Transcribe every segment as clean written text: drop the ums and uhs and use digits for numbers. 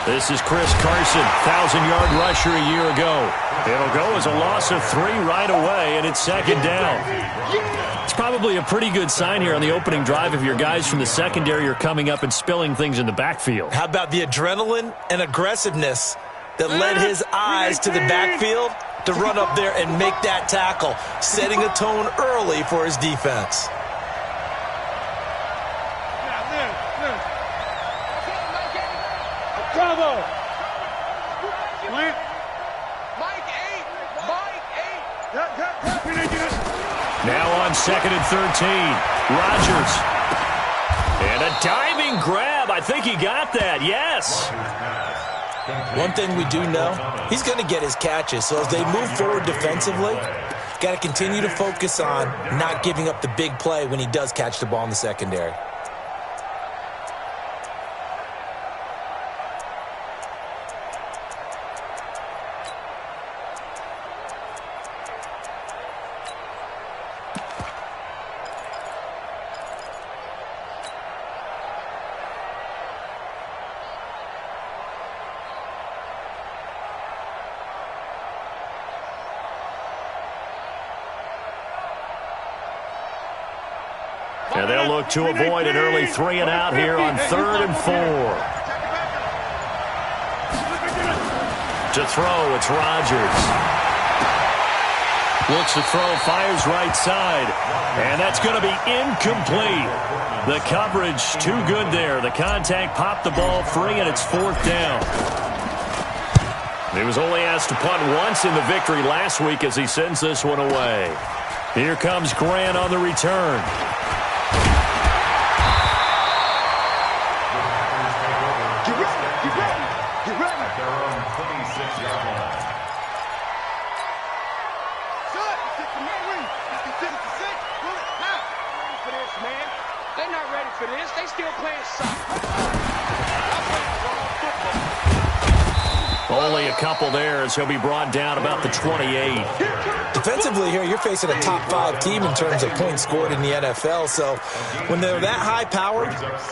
This is Chris Carson, 1,000-yard rusher a year ago. It'll go as a loss of 3 right away, and it's second down. It's probably a pretty good sign here on the opening drive if your guys from the secondary are coming up and spilling things in the backfield. How about the adrenaline and aggressiveness that led his eyes to the backfield to run up there and make that tackle, setting a tone early for his defense. Bravo! Now on 2nd and 13. Rodgers. And a diving grab. I think he got that. Yes. One thing we do know, he's going to get his catches. So as they move forward defensively, got to continue to focus on not giving up the big play when he does catch the ball in the secondary. And they'll look to avoid an early 3-and-out here on 3rd and 4. To throw, it's Rodgers. Looks to throw, fires right side. And that's going to be incomplete. The coverage too good there. The contact popped the ball free, and it's 4th down. He was only asked to punt once in the victory last week as he sends this one away. Here comes Grant on the return. Only a couple there as he'll be brought down about the 28. Defensively here, you're facing a top 5 team in terms of points scored in the NFL. So when they're that high-powered,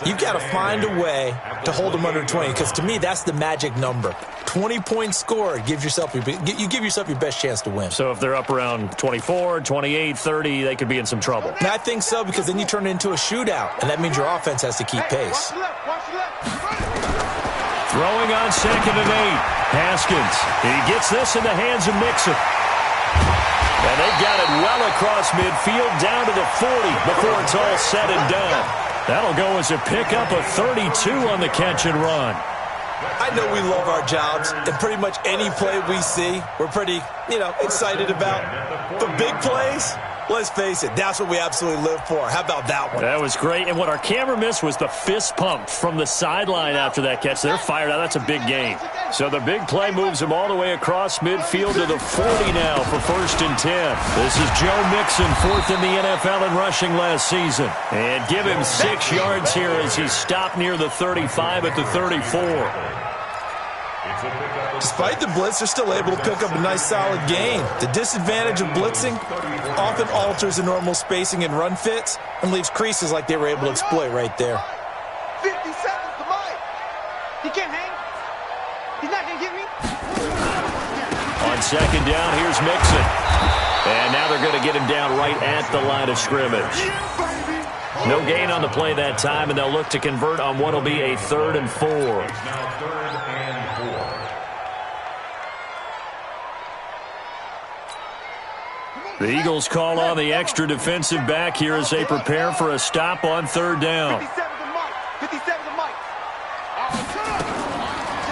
you've got to find a way to hold them under 20. Because to me, that's the magic number. 20 points scored gives yourself you give yourself your best chance to win. So if they're up around 24, 28, 30, they could be in some trouble. And I think so, because then you turn it into a shootout, and that means your offense has to keep pace. Throwing on 2nd and 8. Haskins. He gets this in the hands of Mixon. And they've got it well across midfield down to the 40 before it's all said and done. That'll go as a pickup of 32 on the catch and run. I know we love our jobs, and pretty much any play we see, we're pretty, excited about. The big plays, let's face it, that's what we absolutely live for. How about that one? That was great, and what our camera missed was the fist pump from the sideline after that catch. They're fired out. That's a big gain. So the big play moves him all the way across midfield to the 40 now for 1st and 10. This is Joe Mixon, 4th in the NFL in rushing last season. And give him 6 yards here as he stopped near the 35 at the 34. Despite the blitz, they're still able to pick up a nice solid gain. The disadvantage of blitzing often alters the normal spacing and run fits and leaves creases like they were able to exploit right there. 50 seconds to Mike. He can't hang. He's not going to get me. On 2nd down, here's Mixon. And now they're going to get him down right at the line of scrimmage. No gain on the play that time, and they'll look to convert on what will be a 3rd and 4. The Eagles call on the extra defensive back here as they prepare for a stop on 3rd down.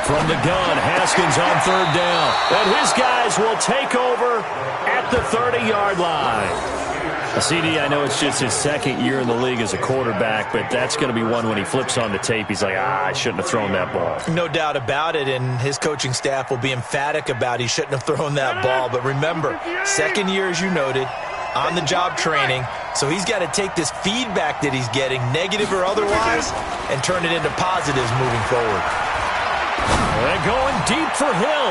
From the gun, Haskins on 3rd down. And his guys will take over at the 30-yard line. CD, I know it's just his 2nd year in the league as a quarterback, but that's going to be one when he flips on the tape. He's like, I shouldn't have thrown that ball. No doubt about it, and his coaching staff will be emphatic about he shouldn't have thrown that ball. But remember, 2nd year, as you noted, on-the-job training, so he's got to take this feedback that he's getting, negative or otherwise, and turn it into positives moving forward. They're going deep for Hill.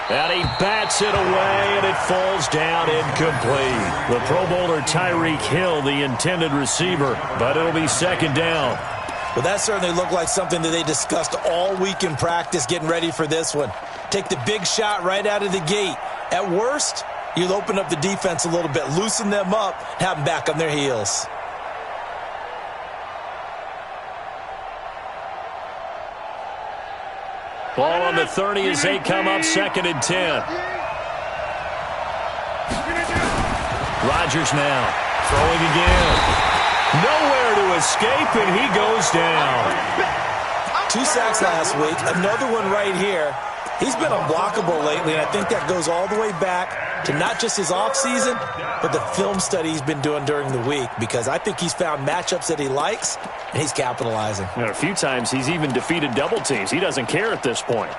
And he bats it away, and it falls down incomplete. The Pro Bowler Tyreek Hill, the intended receiver, but it'll be second down. Well, that certainly looked like something that they discussed all week in practice getting ready for this one. Take the big shot right out of the gate. At worst, you'll open up the defense a little bit, loosen them up, have them back on their heels. Ball on the 30 as they come up, 2nd and 10. Rodgers now throwing again. Nowhere to escape, and he goes down. 2 sacks last week, another one right here. He's been unblockable lately, and I think that goes all the way back to not just his offseason, but the film study he's been doing during the week, because I think he's found matchups that he likes, and he's capitalizing. And a few times he's even defeated double teams. He doesn't care at this point.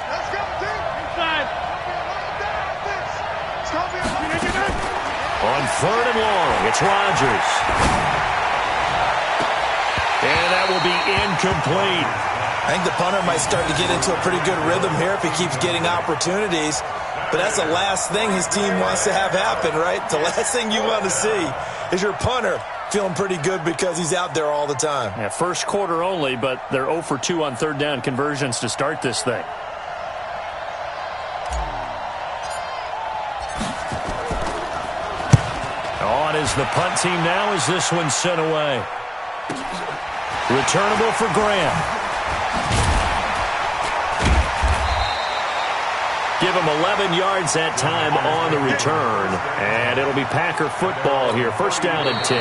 Let's go, team. Inside. On 3rd and long, it's Rodgers. And that will be incomplete. I think the punter might start to get into a pretty good rhythm here if he keeps getting opportunities. But that's the last thing his team wants to have happen, right? The last thing you want to see is your punter feeling pretty good because he's out there all the time. Yeah, first quarter only, but they're 0 for 2 on 3rd down conversions to start this thing. On is the punt team now as this one's sent away. Returnable for Graham. Give him 11 yards that time on the return. And it'll be Packer football here. 1st down and 10.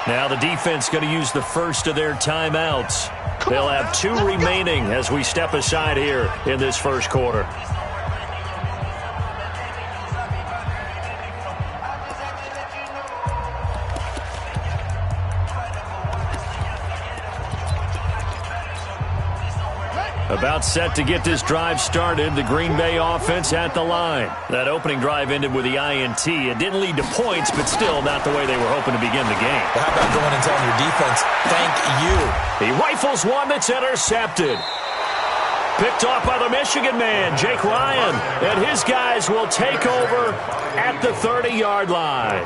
Now the defense going to use the first of their timeouts. They'll have 2 remaining as we step aside here in this first quarter. About set to get this drive started. The Green Bay offense at the line. That opening drive ended with the INT. It didn't lead to points, but still not the way they were hoping to begin the game. Well, how about going and telling your defense, thank you? He rifles one that's intercepted. Picked off by the Michigan man, Jake Ryan. And his guys will take over at the 30-yard line.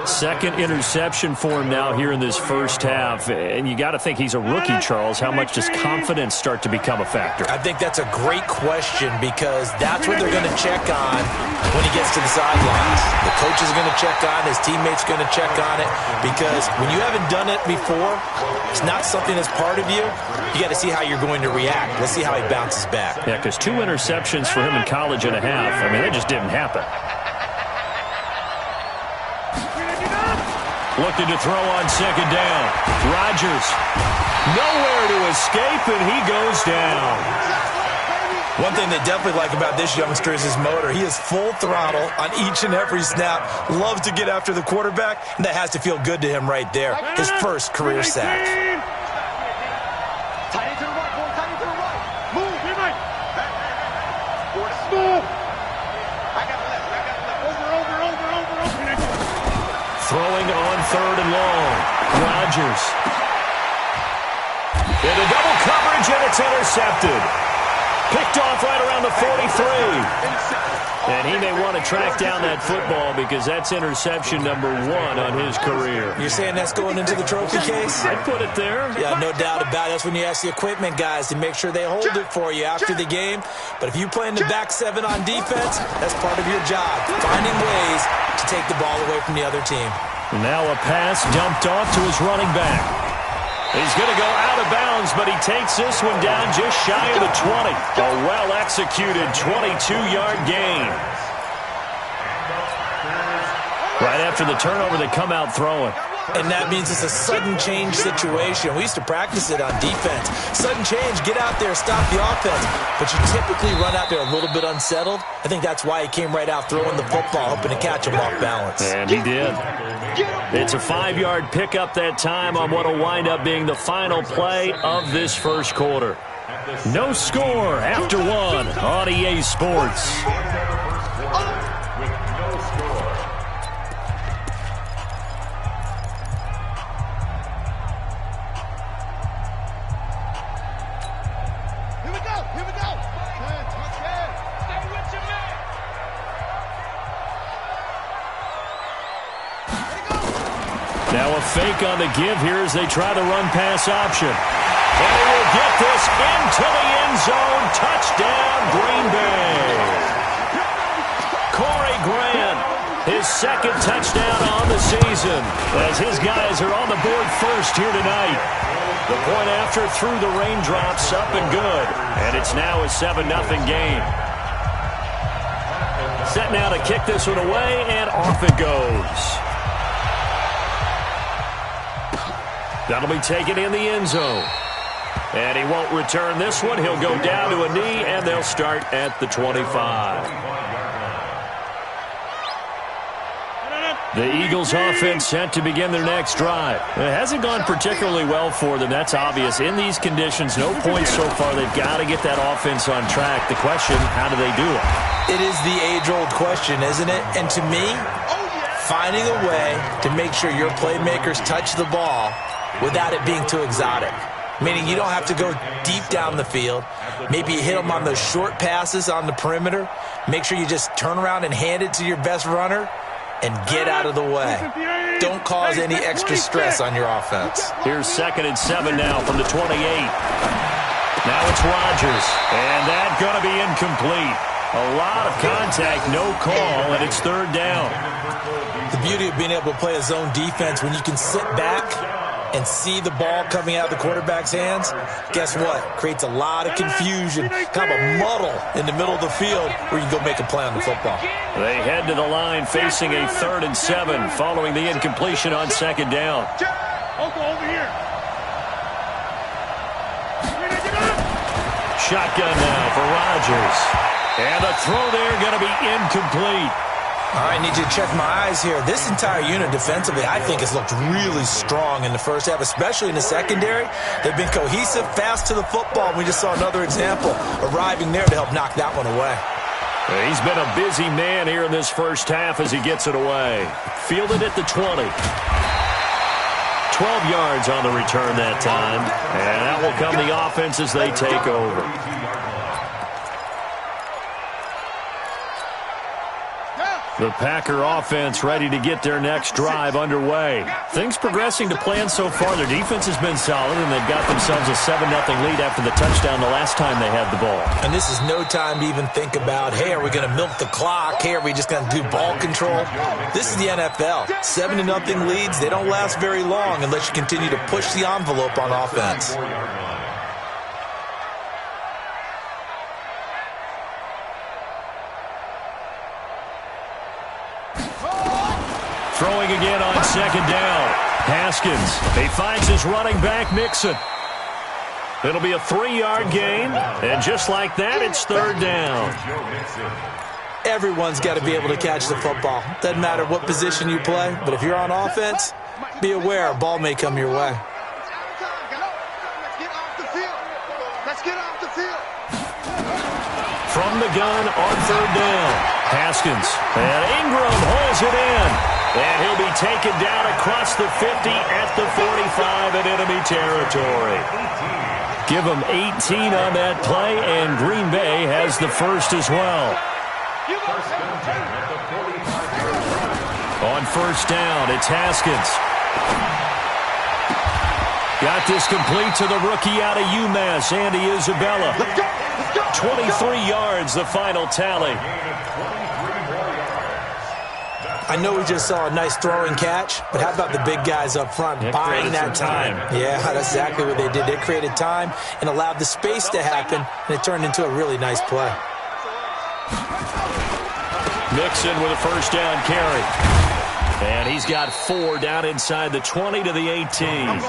2nd interception for him now here in this first half. And you got to think he's a rookie, Charles. How much does confidence start to become a factor? I think that's a great question because that's what they're going to check on when he gets to the sidelines. The coach is going to check on, his teammates going to check on it, because when you haven't done it before, it's not something that's part of you. You got to see how you're going to react. Let's see how he bounces back. Yeah, because 2 interceptions for him in college and a half. I mean, that just didn't happen. Looking to throw on 2nd down. Rodgers nowhere to escape, and he goes down. One thing they definitely like about this youngster is his motor. He is full throttle on each and every snap. Loves to get after the quarterback, and that has to feel good to him right there. His first career sack. Tight end to the right, boy. Tight end to the right. Move. Be right. Move. I got the left. Over. Throwing on 3rd and long. Rodgers. Into double coverage, and it's intercepted. Picked off right around the 43. And he may want to track down that football because that's interception number 1 on his career. You're saying that's going into the trophy case? I'd put it there. Yeah, no doubt about it. That's when you ask the equipment guys to make sure they hold it for you after the game. But if you play in the back 7 on defense, that's part of your job, finding ways to take the ball away from the other team. And now a pass dumped off to his running back. He's going to go out of bounds, but he takes this one down just shy of the 20. A well-executed 22-yard gain. Right after the turnover, they come out throwing. And that means it's a sudden change situation. We used to practice it on defense. Sudden change, get out there, stop the offense. But you typically run out there a little bit unsettled. I think that's why he came right out throwing the football, hoping to catch him off balance. And he did. It's a 5-yard pickup that time on what will wind up being the final play of this first quarter. No score after 1 on EA Sports. fake on the give here as they try the run-pass option. And he will get this into the end zone. Touchdown, Green Bay. Corey Grant, his second touchdown on the season, as his guys are on the board first here tonight. The point after through the raindrops, up and good. And it's now a 7-0 game. Set now to kick this one away, and off it goes. That'll be taken in the end zone. And he won't return this one. He'll go down to a knee, and they'll start at the 25. The Eagles offense set to begin their next drive. It hasn't gone particularly well for them. That's obvious. In these conditions, no points so far. They've got to get that offense on track. The question, how do they do it? It is the age-old question, isn't it? And to me, finding a way to make sure your playmakers touch the ball without it being too exotic. Meaning you don't have to go deep down the field. Maybe you hit them on those short passes on the perimeter. Make sure you just turn around and hand it to your best runner and get out of the way. Don't cause any extra stress on your offense. Here's 2nd and 7 now from the 28. Now it's Rodgers, and that's going to be incomplete. A lot of contact, no call, and it's 3rd down. The beauty of being able to play a zone defense when you can sit back and see the ball coming out of the quarterback's hands, guess what? Creates a lot of confusion, kind of a muddle in the middle of the field where you can go make a play on the football. They head to the line facing a 3rd and 7 following the incompletion on 2nd down. Shotgun now for Rodgers. And the throw there going to be incomplete. All right, need you to check my eyes here. This entire unit defensively, I think, has looked really strong in the first half, especially in the secondary. They've been cohesive, fast to the football. We just saw another example arriving there to help knock that one away. He's been a busy man here in this first half as he gets it away. Fielded at the 20. 12 yards on the return that time. And that will come the offense as they take over. The Packer offense ready to get their next drive underway. Things progressing to plan so far. Their defense has been solid, and they've got themselves a 7-0 lead after the touchdown the last time they had the ball. And this is no time to even think about, hey, are we going to milk the clock? Hey, are we just going to do ball control? This is the NFL. 7-0 leads, they don't last very long unless you continue to push the envelope on offense. Throwing again on 2nd down. Haskins. He finds his running back, Mixon. It'll be a 3-yard gain. And just like that, it's 3rd down. Everyone's got to be able to catch the football. Doesn't matter what position you play, but if you're on offense, be aware a ball may come your way. Let's get off the field. From the gun on 3rd down. Haskins. And Ingram holds it in. And he'll be taken down across the 50 at the 45 in enemy territory. Give him 18 on that play, and Green Bay has the first as well. On 1st down, it's Haskins. Got this complete to the rookie out of UMass, Andy Isabella. 23 yards, the final tally. I know we just saw a nice throwing catch, but how about the big guys up front buying that time? Yeah, that's exactly what they did. They created time and allowed the space to happen, and it turned into a really nice play. Mixon with a 1st down carry. And he's got 4 down inside the 20 to the 18.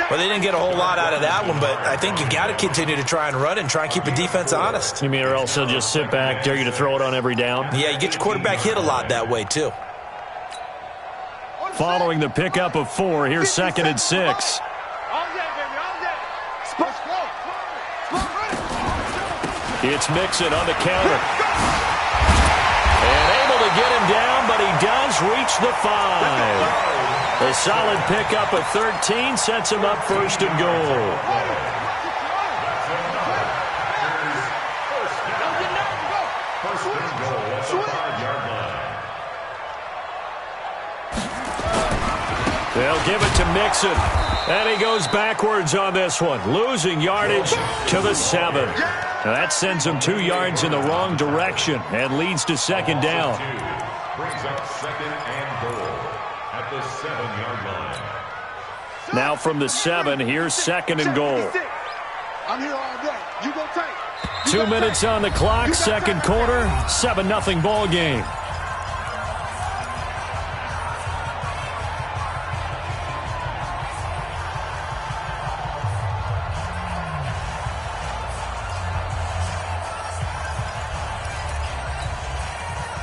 Well, they didn't get a whole lot out of that one, but I think you got to continue to try and run and try and keep the defense honest. You mean or else he'll just sit back, dare you to throw it on every down? Yeah, you get your quarterback hit a lot that way, too. Following the pickup of 4, here's 2nd and 6. It's Mixon on the counter. And able to get him down, but he does reach the 5. A solid pickup of 13 sets him up 1st and goal. They'll give it to Mixon. And he goes backwards on this one, losing yardage to the 7. Now that sends him 2 yards in the wrong direction and leads to second down. Brings up second and goal at the 7-yard line. Now from the 7, here's second and goal. I'm here all day. You go tight. 2 minutes on the clock, second quarter, 7-0 ball game.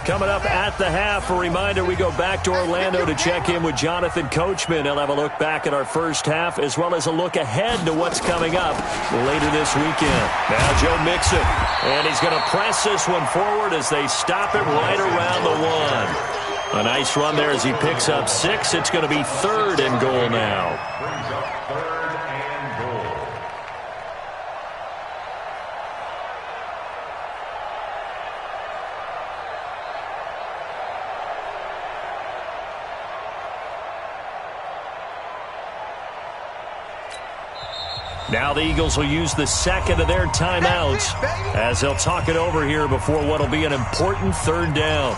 Coming up at the half, a reminder, we go back to Orlando to check in with Jonathan Coachman. He'll have a look back at our first half as well as a look ahead to what's coming up later this weekend. Now Joe Mixon, and he's going to press this one forward as they stop it right around the 1. A nice run there as he picks up 6. It's going to be third and goal now. Brings up third and goal. Now the Eagles will use the second of their timeouts as they'll talk it over here before what will be an important third down.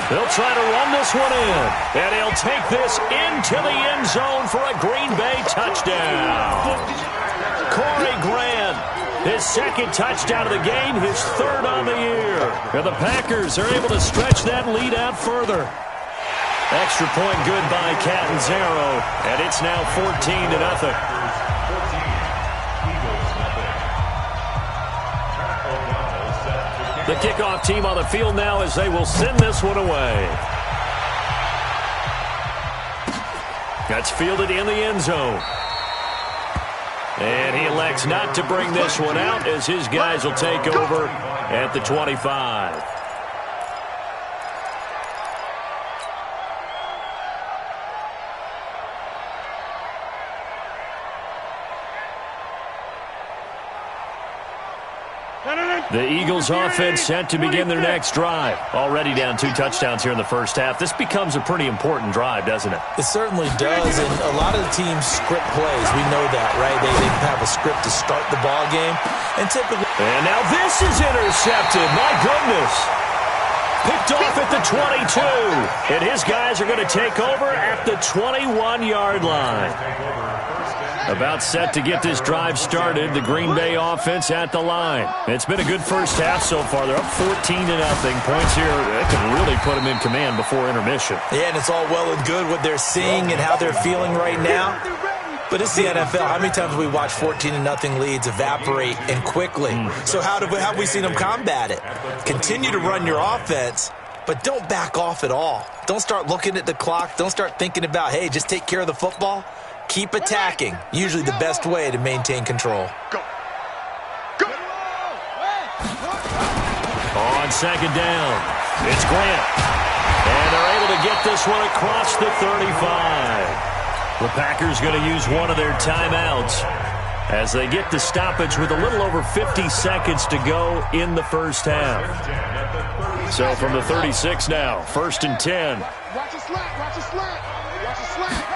They'll try to run this one in, and he'll take this into the end zone for a Green Bay touchdown. Corey Grant, his second touchdown of the game, his third on the year. And the Packers are able to stretch that lead out further. Extra point good by Catanzaro, and it's now 14-0. The kickoff team on the field now as they will send this one away. That's fielded in the end zone. And he elects not to bring this one out as his guys will take over at the 25. The Eagles offense set to begin their next drive. Already down 2 touchdowns here in the first half. This becomes a pretty important drive, doesn't it? It certainly does, and a lot of the teams script plays. We know that, right? They have a script to start the ball game, and typically... And now this is intercepted. My goodness. Picked off at the 22. And his guys are going to take over at the 21-yard line. About set to get this drive started. The Green Bay offense at the line. It's been a good first half so far. They're up 14-0. Points here that can really put them in command before intermission. Yeah, and it's all well and good what they're seeing and how they're feeling right now. But it's the NFL. How many times have we watched 14-0 leads evaporate and quickly? So how have we seen them combat it? Continue to run your offense, but don't back off at all. Don't start looking at the clock. Don't start thinking about, hey, just take care of the football. Keep attacking. Usually the best way to maintain control. Go. Go. On second down, it's Grant. And they're able to get this one across the 35. The Packers going to use one of their timeouts as they get the stoppage with a little over 50 seconds to go in the first half. So from the 36 now, 1st and 10. Watch a slant. Watch a slant. Watch a slant.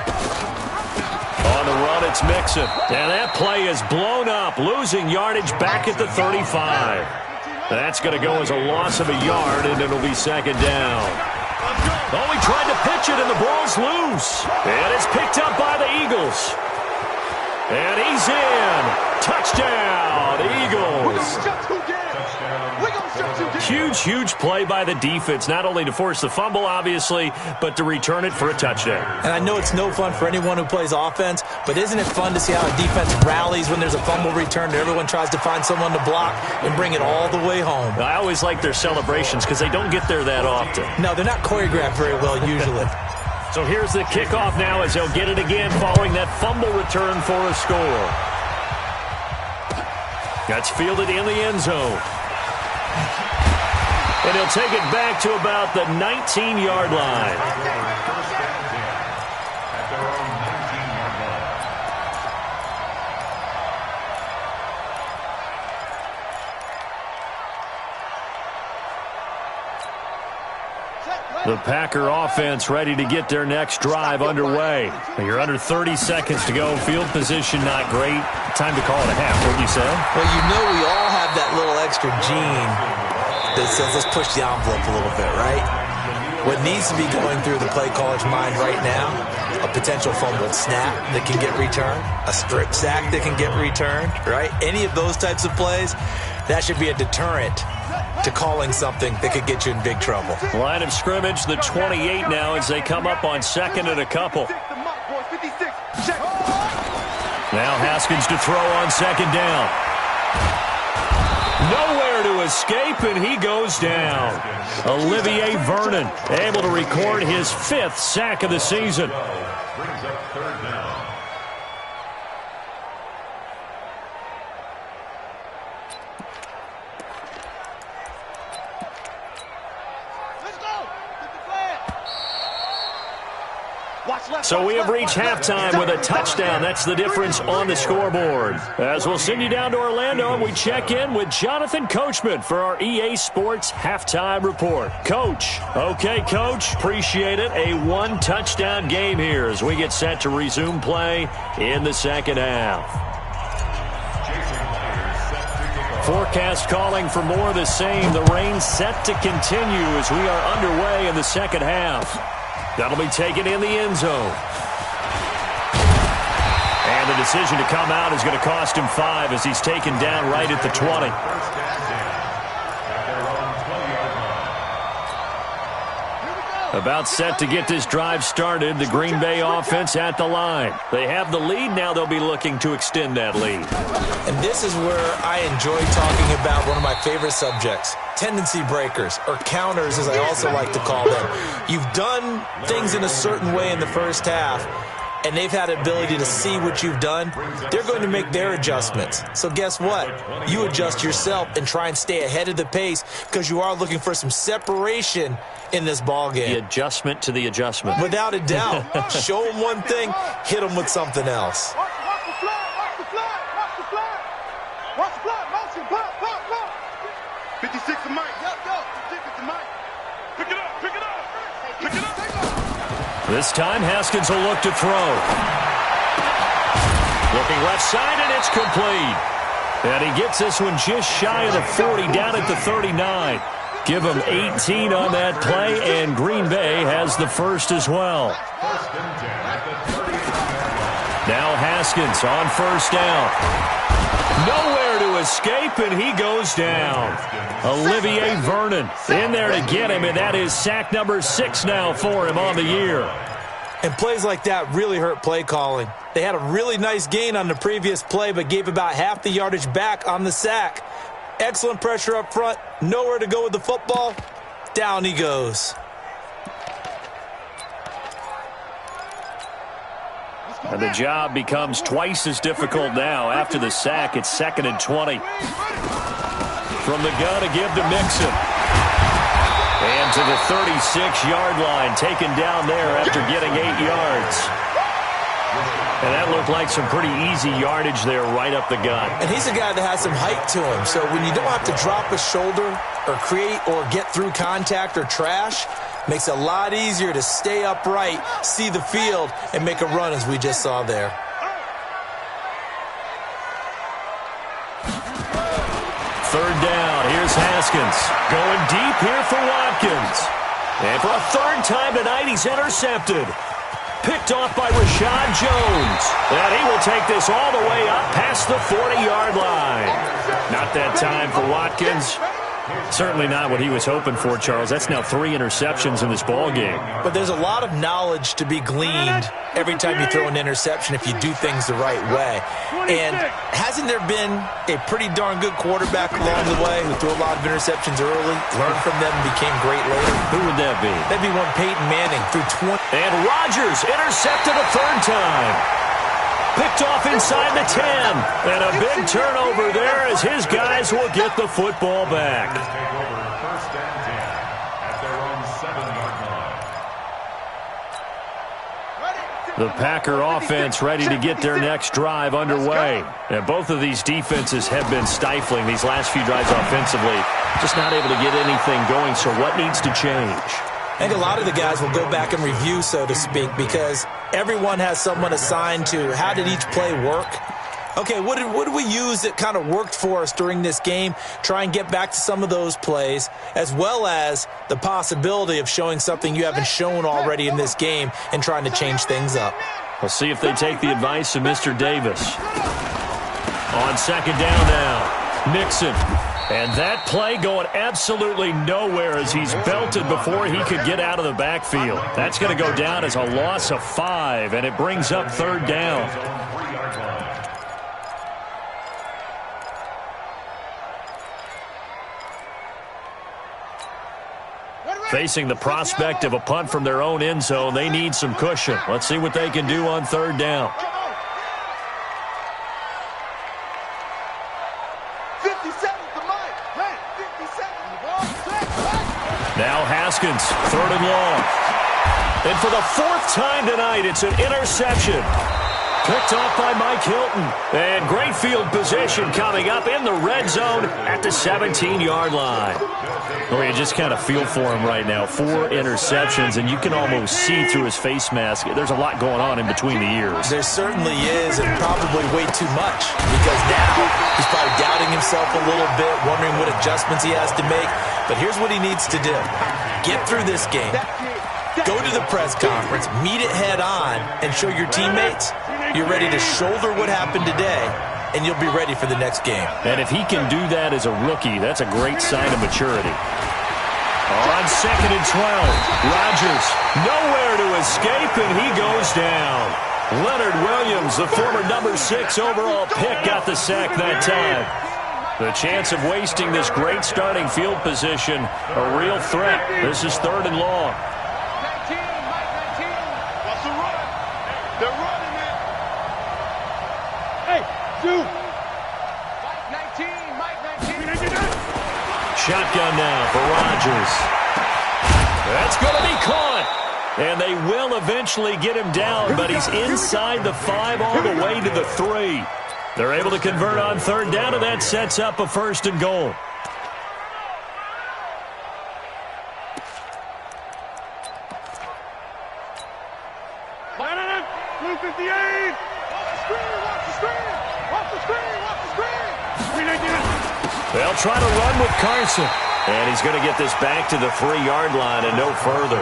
On the run, it's Mixon. And that play is blown up, losing yardage back at the 35. That's going to go as a loss of a yard, and it'll be second down. Oh, he tried to pitch it, and the ball's loose. And it's picked up by the Eagles. And he's in. Touchdown, Eagles. Huge play by the defense, not only to force the fumble, obviously, but to return it for a touchdown. And I know it's no fun for anyone who plays offense, but isn't it fun to see how a defense rallies when there's a fumble return and everyone tries to find someone to block and bring it all the way home? I always like their celebrations because they don't get there that often. No, they're not choreographed very well usually. So here's the kickoff now as they'll get it again following that fumble return for a score. That's fielded in the end zone. And he'll take it back to about the 19-yard line. The Packer offense ready to get their next drive underway. You're under 30 seconds to go. Field position not great. Time to call it a half, wouldn't you say? Well, you know we all have that little extra gene that says let's push the envelope a little bit, right? What needs to be going through the play caller's mind right now, a potential fumbled snap that can get returned, a strip sack that can get returned, right? Any of those types of plays, that should be a deterrent to calling something that could get you in big trouble. Line of scrimmage, the 28 now as they come up on second and a couple. Now Haskins to throw on second down. Nowhere to escape, and he goes down. Olivier Vernon able to record his 5th sack of the season. Brings up third down. So we have reached halftime with a touchdown. That's the difference on the scoreboard. As we'll send you down to Orlando, and we check in with Jonathan Coachman for our EA Sports Halftime Report. Coach. Okay, Coach. Appreciate it. A 1-touchdown game here as we get set to resume play in the second half. Forecast calling for more of the same. The rain set to continue as we are underway in the second half. That'll be taken in the end zone. And the decision to come out is going to cost him 5 as he's taken down right at the 20. About set to get this drive started. The Green Bay offense at the line. They have the lead. Now they'll be looking to extend that lead. And this is where I enjoy talking about one of my favorite subjects, tendency breakers, or counters as I also like to call them. You've done things in a certain way in the first half, and they've had the ability to see what you've done. They're going to make their adjustments. So guess what? You adjust yourself and try and stay ahead of the pace because you are looking for some separation in this ball game. The adjustment to the adjustment. Without a doubt. Show them one thing, hit them with something else. Watch the flag, watch the flag, watch the flag. Watch the flag, motion, block. 56 to Mike. Yo, 56 to Mike. Pick it up, pick it up. Pick it up, take off. This time, Haskins will look to throw. Looking left side, and it's complete. And he gets this one just shy of the 40, down at the 39. Give him 18 on that play, and Green Bay has the first as well. Now Haskins on first down. Nowhere to escape, and he goes down. Olivier Vernon in there to get him, and that is sack number 6 now for him on the year. And plays like that really hurt play calling. They had a really nice gain on the previous play, but gave about half the yardage back on the sack. Excellent pressure up front. Nowhere to go with the football. Down he goes. And the job becomes twice as difficult now. After the sack, it's 2nd and 20. From the gun to give to Mixon. And to the 36-yard line, taken down there after getting 8 yards. And that looked like some pretty easy yardage there right up the gut. And he's a guy that has some height to him. So when you don't have to drop a shoulder or create or get through contact or trash, makes it a lot easier to stay upright, see the field, and make a run as we just saw there. Third down. Here's Haskins. Going deep here for Watkins. And for a third time tonight, he's intercepted. Picked off by Rashad Jones. And he will take this all the way up past the 40-yard line. Not that time for Watkins. Certainly not what he was hoping for, Charles. That's now 3 interceptions in this ball game. But there's a lot of knowledge to be gleaned every time you throw an interception if you do things the right way. And hasn't there been a pretty darn good quarterback along the way who threw a lot of interceptions early, learned from them, and became great later? Who would that be? That'd be one Peyton Manning threw 20. And Rodgers intercepted a third time. Picked off inside the 10. And a big turnover there as his guys will get the football back. The Packer offense ready to get their next drive underway. And both of these defenses have been stifling these last few drives offensively. Just not able to get anything going, so what needs to change? I think a lot of the guys will go back and review, so to speak, because everyone has someone assigned to how did each play work. Okay, what did we use that kind of worked for us during this game? Try and get back to some of those plays, as well as the possibility of showing something you haven't shown already in this game and trying to change things up. We'll see if they take the advice of Mr. Davis. On second down now, Nixon. And that play going absolutely nowhere as he's belted before he could get out of the backfield. That's going to go down as a loss of 5, and it brings up third down. Facing the prospect of a punt from their own end zone, they need some cushion. Let's see what they can do on third down. Now Haskins, third and long. And for the 4th time tonight, it's an interception. Picked off by Mike Hilton. And great field position coming up in the red zone at the 17-yard line. Oh, you just kind of feel for him right now. 4 interceptions, and you can almost see through his face mask. There's a lot going on in between the ears. There certainly is, and probably way too much, because now he's probably doubting himself a little bit, wondering what adjustments he has to make. But here's what he needs to do. Get through this game. Go to the press conference, meet it head on, and show your teammates you're ready to shoulder what happened today, and you'll be ready for the next game. And if he can do that as a rookie, that's a great sign of maturity. On second and 12, Rodgers nowhere to escape, and he goes down. Leonard Williams, the former number 6 overall pick, got the sack that time. The chance of wasting this great starting field position, a real threat. This is third and long. Shotgun now for Rodgers. That's going to be caught. And they will eventually get him down, but he's inside the 5 all the way to the 3. They're able to convert on third down, and that sets up a 1st and goal. They'll try to run with Carson. And he's going to get this back to the 3-yard line and no further.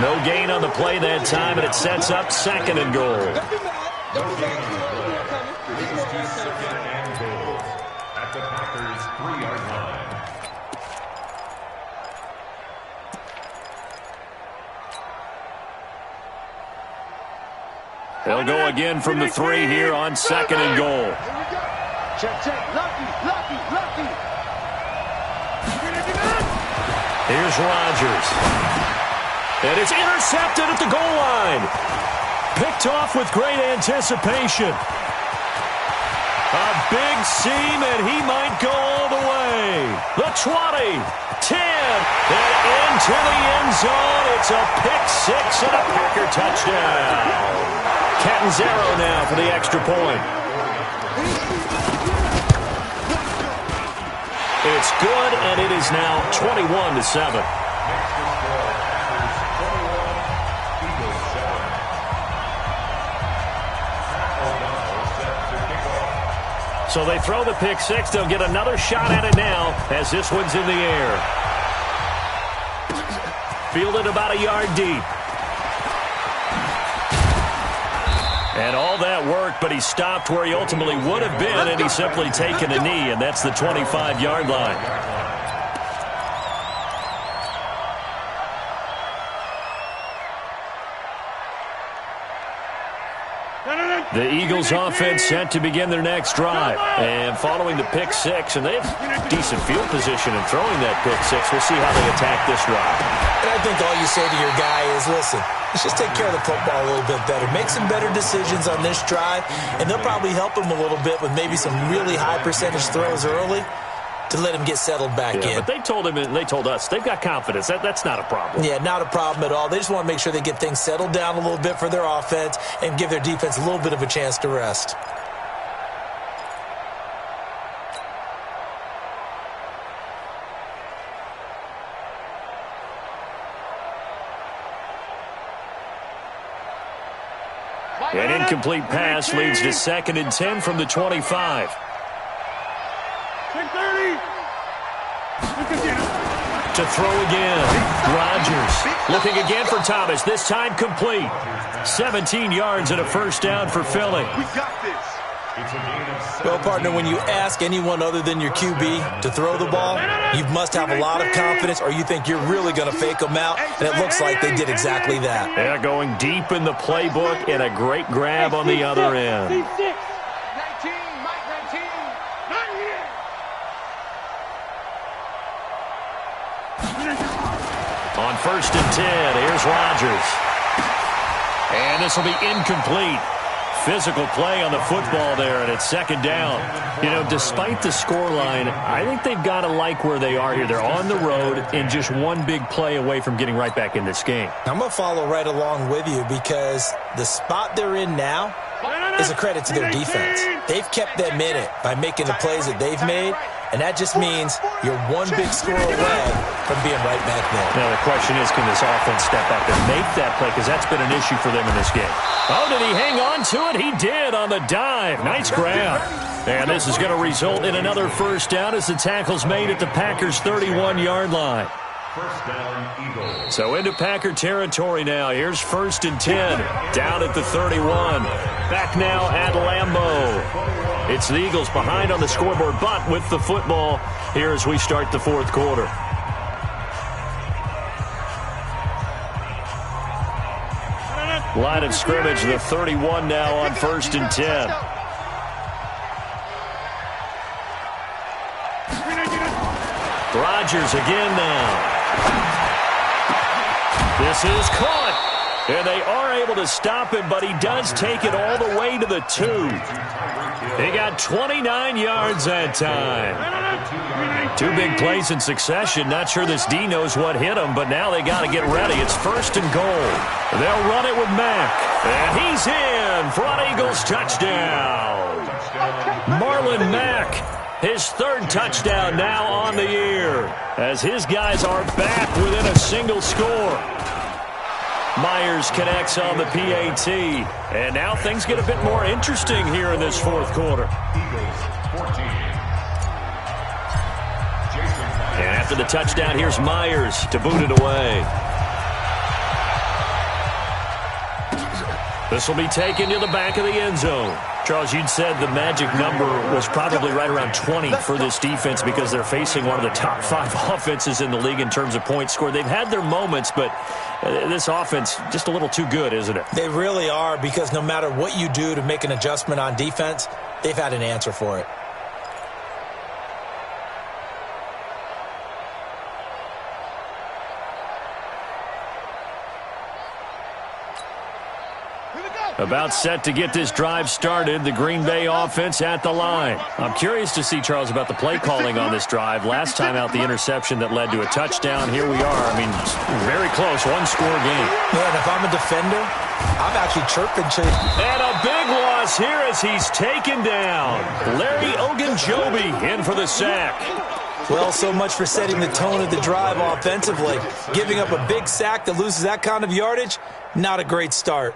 No gain on the play that time, and it sets up 2nd and goal. At the Packers' 3-yard line. They'll go again from the 3 here on 2nd and goal. Check. Lucky. Here's Rodgers. And it's intercepted at the goal line. Picked off with great anticipation. A big seam, and he might go all the way. The 20, 10, and into the end zone. It's a pick 6 and a Packer touchdown. Catanzaro now for the extra point. It's good, and it is now 21-7. So they throw the pick 6. They'll get another shot at it now as this one's in the air. Fielded about a yard deep. And all that worked, but he stopped where he ultimately would have been, and he's simply taken a knee, and that's the 25-yard line. The Eagles offense set to begin their next drive. And following the pick 6, and they have decent field position in throwing that pick 6. We'll see how they attack this drive. And I think all you say to your guy is, listen, let's just take care of the football a little bit better. Make some better decisions on this drive, and they'll probably help him a little bit with maybe some really high percentage throws early to let him get settled back in. But they told him, and they told us, they've got confidence. That's not a problem. Yeah, not a problem at all. They just want to make sure they get things settled down a little bit for their offense and give their defense a little bit of a chance to rest. An incomplete pass leads to 2nd and 10 from the 25. To throw again. Rodgers looking again for Thomas. This time complete. 17 yards and a first down for Philly. We got this. Well, partner, when you ask anyone other than your QB to throw the ball, you must have a lot of confidence or you think you're really going to fake them out, and it looks like they did exactly that. Yeah, going deep in the playbook and a great grab on the other end. On 1st and 10, here's Rodgers. And this will be incomplete. Physical play on the football there, and it's 2nd down. You know, despite the scoreline, I think they've got to like where they are here. They're on the road and just one big play away from getting right back in this game. I'm going to follow right along with you because the spot they're in now is a credit to their defense. They've kept them in it by making the plays that they've made, and that just means you're one big score away from being right back there. Now, the question is, can this offense step up and make that play? Because that's been an issue for them in this game. Oh, did he hang on to it? He did on the dive. Nice grab. And this is going to result in another first down as the tackle's made at the Packers' 31-yard line. First down, Eagles. So into Packer territory now. Here's 1st and 10. Down at the 31. Back now at Lambeau. It's the Eagles behind on the scoreboard, but with the football here as we start the 4th quarter. Line of scrimmage, the 31 now on 1st and 10. Rodgers again now. This is caught. And they are able to stop him, but he does take it all the way to the 2. He got 29 yards that time. 2 big plays in succession. Not sure this D knows what hit him, but now they got to get ready. It's 1st and goal. They'll run it with Mack. And he's in for an Eagles touchdown. Marlon Mack, his 3rd touchdown now on the year, as his guys are back within a single score. Myers connects on the PAT. And now things get a bit more interesting here in this 4th quarter. And after the touchdown, here's Myers to boot it away. This will be taken to the back of the end zone. Charles, you'd said the magic number was probably right around 20 for this defense because they're facing one of the top 5 offenses in the league in terms of points scored. They've had their moments, but this offense just a little too good, isn't it? They really are, because no matter what you do to make an adjustment on defense, they've had an answer for it. About set to get this drive started, the Green Bay offense at the line. I'm curious to see, Charles, about the play calling on this drive. Last time out, the interception that led to a touchdown. Here we are. I mean, very close, 1-score game. Man, if I'm a defender, I'm actually chirping. And a big loss here as he's taken down. Larry Ogunjobi in for the sack. Well, so much for setting the tone of the drive offensively. Giving up a big sack that loses that kind of yardage, not a great start.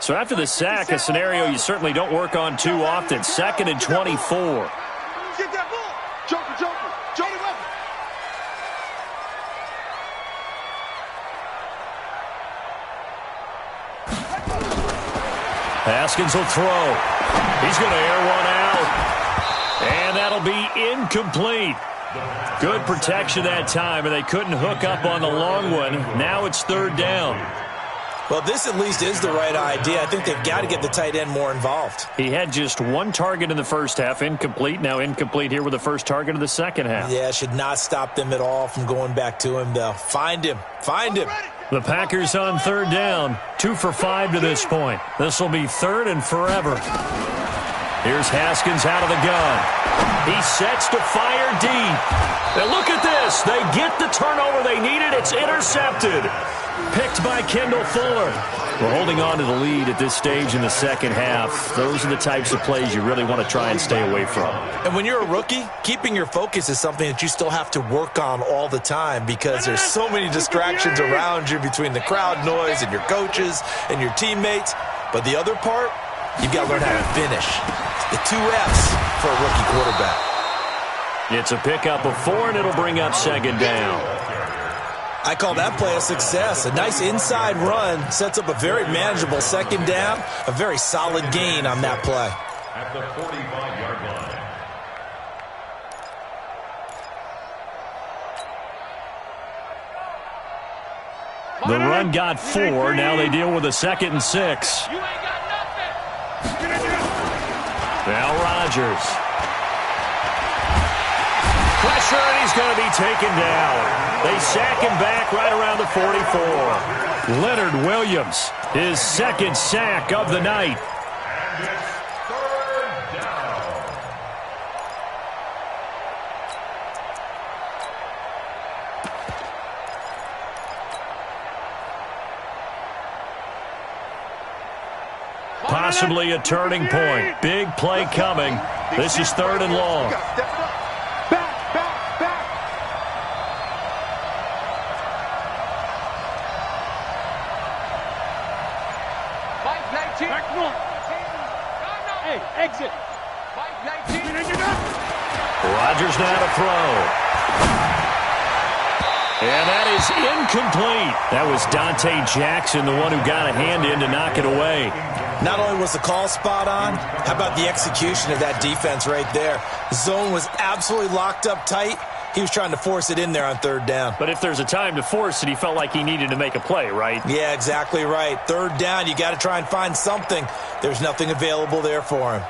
So after the sack, a scenario you certainly don't work on too often. 2nd and 24. Get that ball. Joker. Johnny Weapon. Haskins will throw. He's going to air one out. And that'll be incomplete. Good protection that time, and they couldn't hook up on the long one. Now it's 3rd down. Well, this at least is the right idea. I think they've got to get the tight end more involved. He had just 1 target in the first half, incomplete. Now incomplete here with the first target of the second half. Yeah, should not stop them at all from going back to him, though. Find him. The Packers on 3rd down, 2 for 5 to this point. This will be 3rd and forever. Here's Haskins out of the gun. He sets to fire deep. And look at this. They get the turnover they needed. It's intercepted. Picked by Kendall Fuller. We're holding on to the lead at this stage in the second half. Those are the types of plays you really want to try and stay away from. And when you're a rookie, keeping your focus is something that you still have to work on all the time because there's so many distractions around you between the crowd noise and your coaches and your teammates. But the other part, you've got to learn how to finish. The 2 F's for a rookie quarterback. It's a pickup of 4, and it'll bring up second down. I call that play a success. A nice inside run sets up a very manageable second down. A very solid gain on that play. At the 45-yard line. The run got 4. Now they deal with a 2nd and 6. Now Rodgers. Pressure, and he's going to be taken down. They sack him back right around the 44. Leonard Williams, his 2nd sack of the night. And it's 3rd down. Possibly a turning point. Big play coming. This is 3rd and long. Exit. Rodgers now to throw. And that is incomplete. That was Dante Jackson, the one who got a hand in to knock it away. Not only was the call spot on, how about the execution of that defense right there? The zone was absolutely locked up tight. He was trying to force it in there on 3rd down. But if there's a time to force it, he felt like he needed to make a play, right? Yeah, exactly right. 3rd down, you got to try and find something. There's nothing available there for him.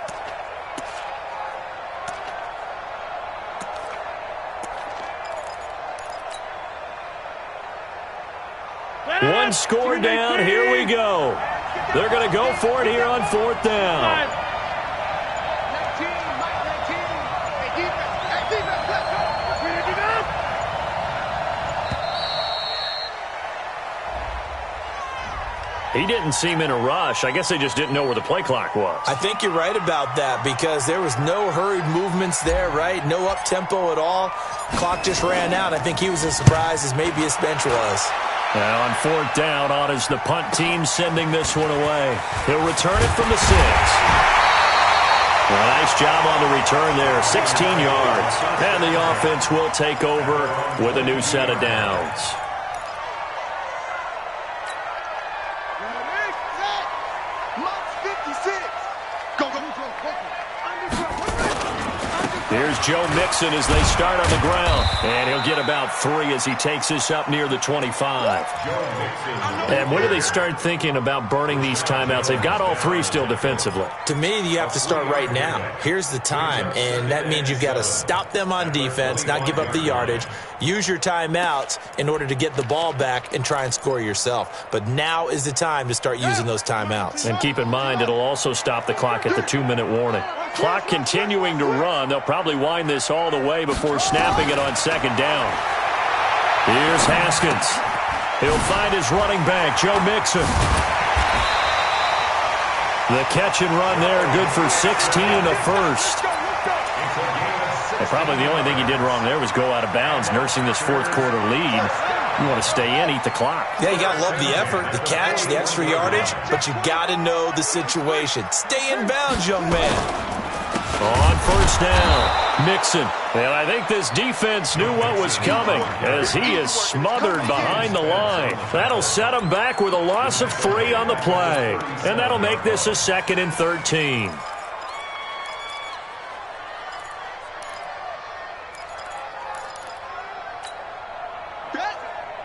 One score down. Here we go. They're going to go for it here on 4th down. He didn't seem in a rush. I guess they just didn't know where the play clock was. I think you're right about that because there was no hurried movements there, right? No up-tempo at all. Clock just ran out. I think he was as surprised as maybe his bench was. Now on 4th down, Otta's the punt team sending this one away. He'll return it from the 6. Well, nice job on the return there, 16 yards. And the offense will take over with a new set of downs. Here's Joe Mixon as they start on the ground. And he'll get about 3 as he takes this up near the 25. And when do they start thinking about burning these timeouts? They've got all 3 still defensively. To me, you have to start right now. Here's the time, and that means you've got to stop them on defense, not give up the yardage, use your timeouts in order to get the ball back and try and score yourself. But now is the time to start using those timeouts. And keep in mind, it'll also stop the clock at the 2-minute warning. Clock continuing to run. They'll probably wind this all the way before snapping it on 2nd down. Here's Haskins. He'll find his running back, Joe Mixon. The catch and run there, good for 16 and a first. And probably the only thing he did wrong there was go out of bounds, nursing this 4th quarter lead. You want to stay in, eat the clock. Yeah, you got to love the effort, the catch, the extra yardage, but you got to know the situation. Stay in bounds, young man. On 1st down, Mixon. And I think this defense knew what was coming as he is smothered behind the line. That'll set him back with a loss of 3 on the play. And that'll make this a 2nd and 13.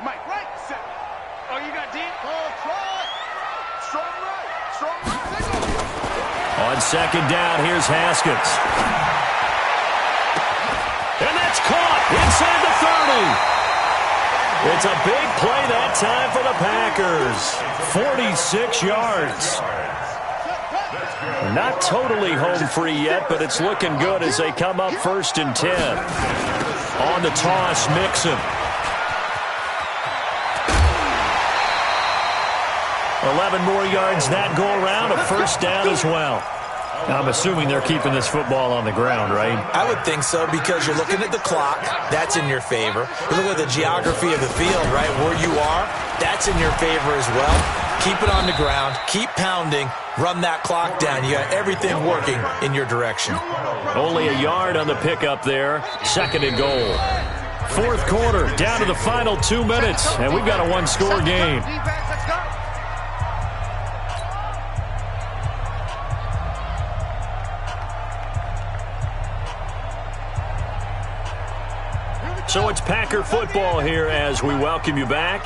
Mike, right, set. Oh, you got deep? Oh, try. Strong right. Strong right. On 2nd down, here's Haskins. And that's caught inside the 30. It's a big play that time for the Packers. 46 yards. Not totally home free yet, but it's looking good as they come up 1st and 10. On the toss, Mixon. 11 more yards that go around, a first down as well. I'm assuming they're keeping this football on the ground, right? I would think so because you're looking at the clock. That's in your favor. You look at the geography of the field, right, where you are. That's in your favor as well. Keep it on the ground. Keep pounding. Run that clock down. You got everything working in your direction. Only a yard on the pickup there. 2nd and goal. 4th quarter, down to the final 2 minutes, and we've got a one-score game. So it's Packer football here as we welcome you back.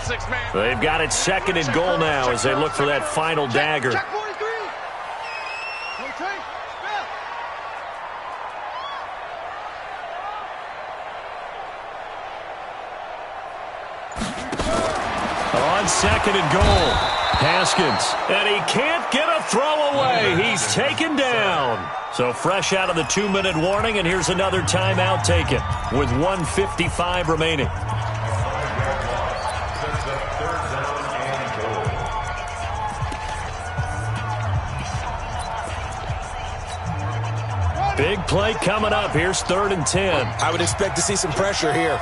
They've got it 2nd and goal now as they look for that final dagger. On 2nd and goal, Haskins, and he can't get a throw away. He's taken down. So fresh out of the 2-minute warning, and here's another timeout taken with 1:55 remaining. Big play coming up. Here's 3rd and 10. I would expect to see some pressure here.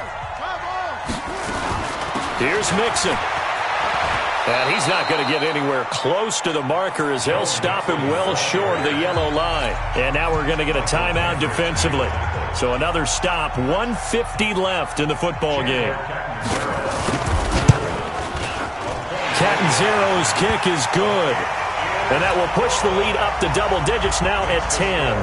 Here's Mixon. And he's not going to get anywhere close to the marker as they'll stop him well short of the yellow line. And now we're going to get a timeout defensively. So another stop, 1:50 left in the football game. Catanzaro's kick is good. And that will push the lead up to double digits now at 10.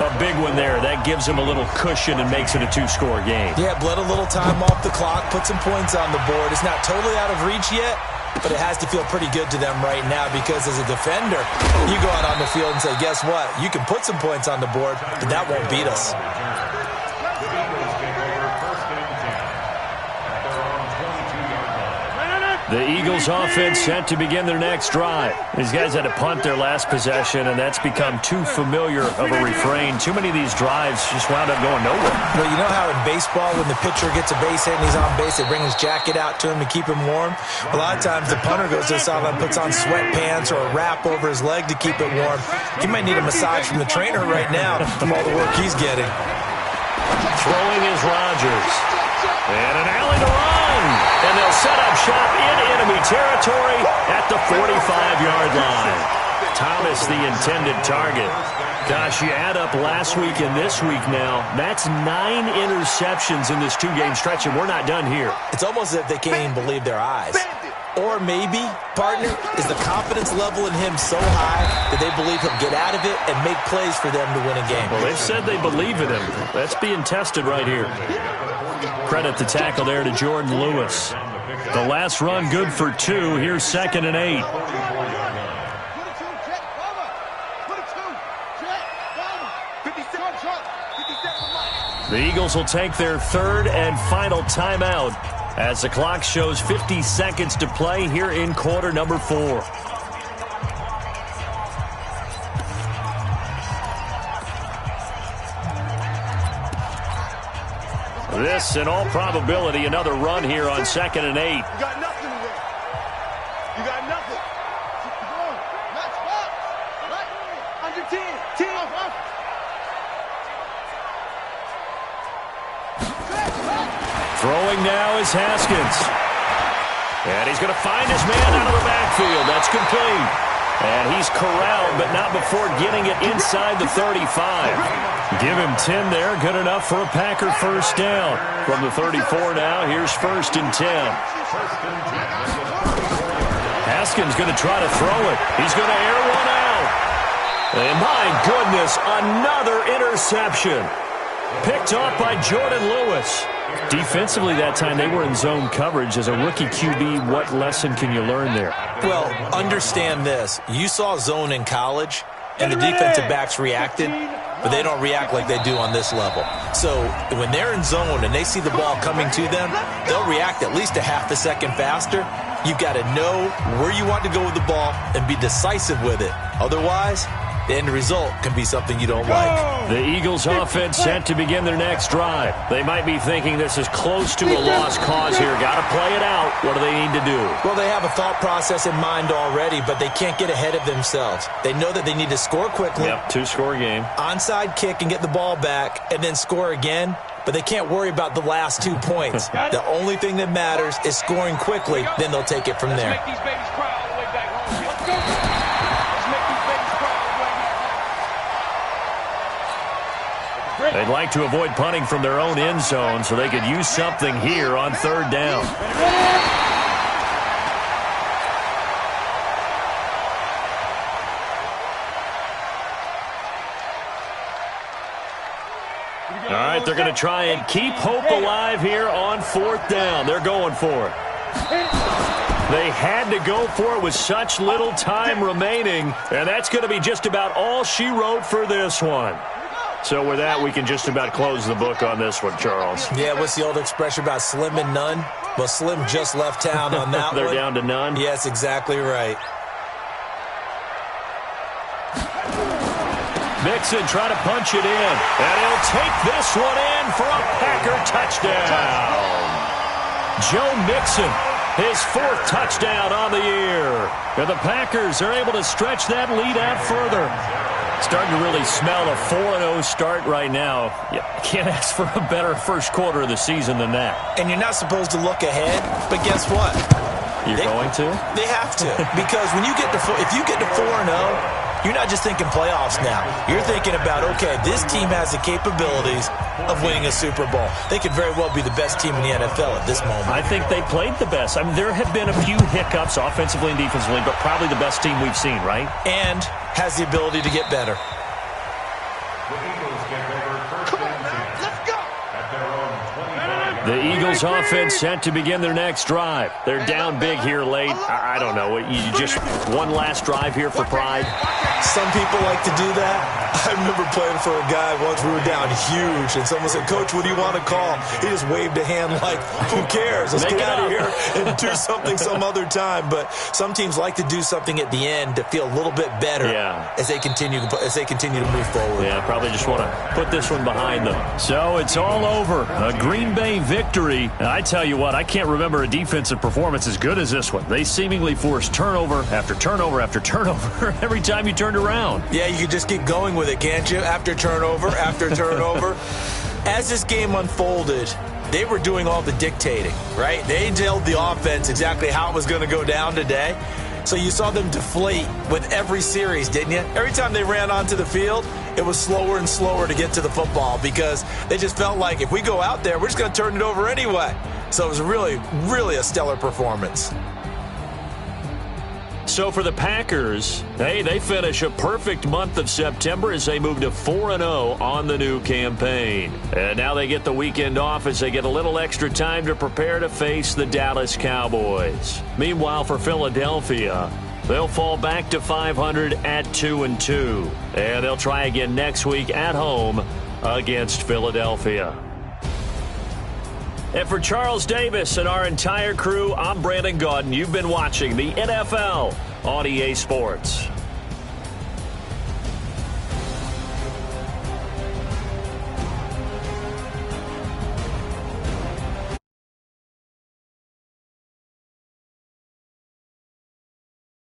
A big one there. That gives him a little cushion and makes it a 2-score game. Yeah, bled a little time off the clock, put some points on the board. It's not totally out of reach yet, but it has to feel pretty good to them right now because as a defender, you go out on the field and say, guess what? You can put some points on the board, but that won't beat us. The Eagles offense set to begin their next drive. These guys had to punt their last possession, and that's become too familiar of a refrain. Too many of these drives just wound up going nowhere. Well, you know how in baseball when the pitcher gets a base hit and he's on base, they bring his jacket out to him to keep him warm? A lot of times the punter goes to the sideline, puts on sweatpants or a wrap over his leg to keep it warm. He might need a massage from the trainer right now from all the work he's getting. Throwing is Rodgers. And an alley to run. And they'll set up shop in enemy territory at the 45-yard line. Thomas, the intended target. Gosh, you add up last week and this week now, that's 9 interceptions in this 2-game stretch, and we're not done here. It's almost as if they can't even believe their eyes. Or maybe, partner, is the confidence level in him so high that they believe he'll get out of it and make plays for them to win a game. Well, they've said they believe in him. That's being tested right here. Credit the tackle there to Jordan Lewis. The last run good for 2. Here's 2nd and 8. The Eagles will take their 3rd and final timeout as the clock shows 50 seconds to play here in quarter number 4. This, in all probability, another run here on 2nd and 8. You got nothing to win. You got nothing. Keep going. Let's box. Right. Under 10. 10. Throwing now is Haskins. And he's going to find his man out of the backfield. That's complete. And he's corralled, but not before getting it inside the 35. Give him 10 there. Good enough for a Packer first down. From the 34 now, here's 1st and 10. Haskins going to try to throw it. He's going to air one out. And my goodness, another interception. Picked off by Jordan Lewis. Defensively that time, they were in zone coverage. As a rookie QB, what lesson can you learn there? Well, understand this. You saw zone in college, and the defensive backs reacted, but they don't react like they do on this level. So when they're in zone and they see the ball coming to them, they'll react at least a half a second faster. You've got to know where you want to go with the ball and be decisive with it. Otherwise, the end result can be something you don't like. The Eagles offense set to begin their next drive. They might be thinking this is close to a lost cause here. Got to play it out. What do they need to do? Well, they have a thought process in mind already, but they can't get ahead of themselves. They know that they need to score quickly. Yep, two-score game. Onside kick and get the ball back and then score again. But they can't worry about the last 2 points. The only thing that matters is scoring quickly. Then they'll take it from there. Let's make these babies cry all the way back home. Let's go. Let's make these babies cry all the way back home. They'd like to avoid punting from their own end zone so they could use something here on third down. All right, they're going to try and keep hope alive here on fourth down. They're going for it. They had to go for it with such little time remaining, and that's going to be just about all she wrote for this one. So with that, we can just about close the book on this one, Charles. Yeah, what's the old expression about slim and none? Well, Slim just left town on that They're one. down to none? Yes, exactly right. Mixon trying to punch it in, and he'll take this one in for a Packer touchdown. Joe Mixon, his fourth touchdown on the year. And the Packers are able to stretch that lead out further. Starting to really smell a 4-0 start right now. You can't ask for a better first quarter of the season than that. And you're not supposed to look ahead, but guess what? You're going to? They have to, because when you get to if you get to 4-0, you're not just thinking playoffs now. You're thinking about, okay, this team has the capabilities of winning a Super Bowl. They could very well be the best team in the NFL at this moment. I think they played the best. I mean, there have been a few hiccups offensively and defensively, but probably the best team we've seen, right? And has the ability to get better. The Eagles offense set to begin their next drive. They're down big here late. I don't know. You just one last drive here for pride? Some people like to do that. I remember playing for a guy once. We were down huge, and someone said, "Coach, what do you want to call?" He just waved a hand like, who cares? Let's get out of here and do something some other time. But some teams like to do something at the end to feel a little bit better as they continue to move forward. Yeah, probably just want to put this one behind them. So it's all over. A Green Bay victory. And I tell you what, I can't remember a defensive performance as good as this one. They seemingly forced turnover after turnover after turnover every time you turned around. Yeah, you could just keep going with it, can't you? After turnover, after turnover. As this game unfolded, they were doing all the dictating, right? They told the offense exactly how it was going to go down today. So you saw them deflate with every series, didn't you? Every time they ran onto the field, it was slower and slower to get to the football because they just felt like if we go out there, we're just going to turn it over anyway. So it was really, really a stellar performance. So for the Packers, hey, they finish a perfect month of September as they move to 4-0 on the new campaign. And now they get the weekend off as they get a little extra time to prepare to face the Dallas Cowboys. Meanwhile, for Philadelphia, they'll fall back to 500 at 2-2. And they'll try again next week at home against Philadelphia. And for Charles Davis and our entire crew, I'm Brandon Gaudin. You've been watching the NFL on EA Sports.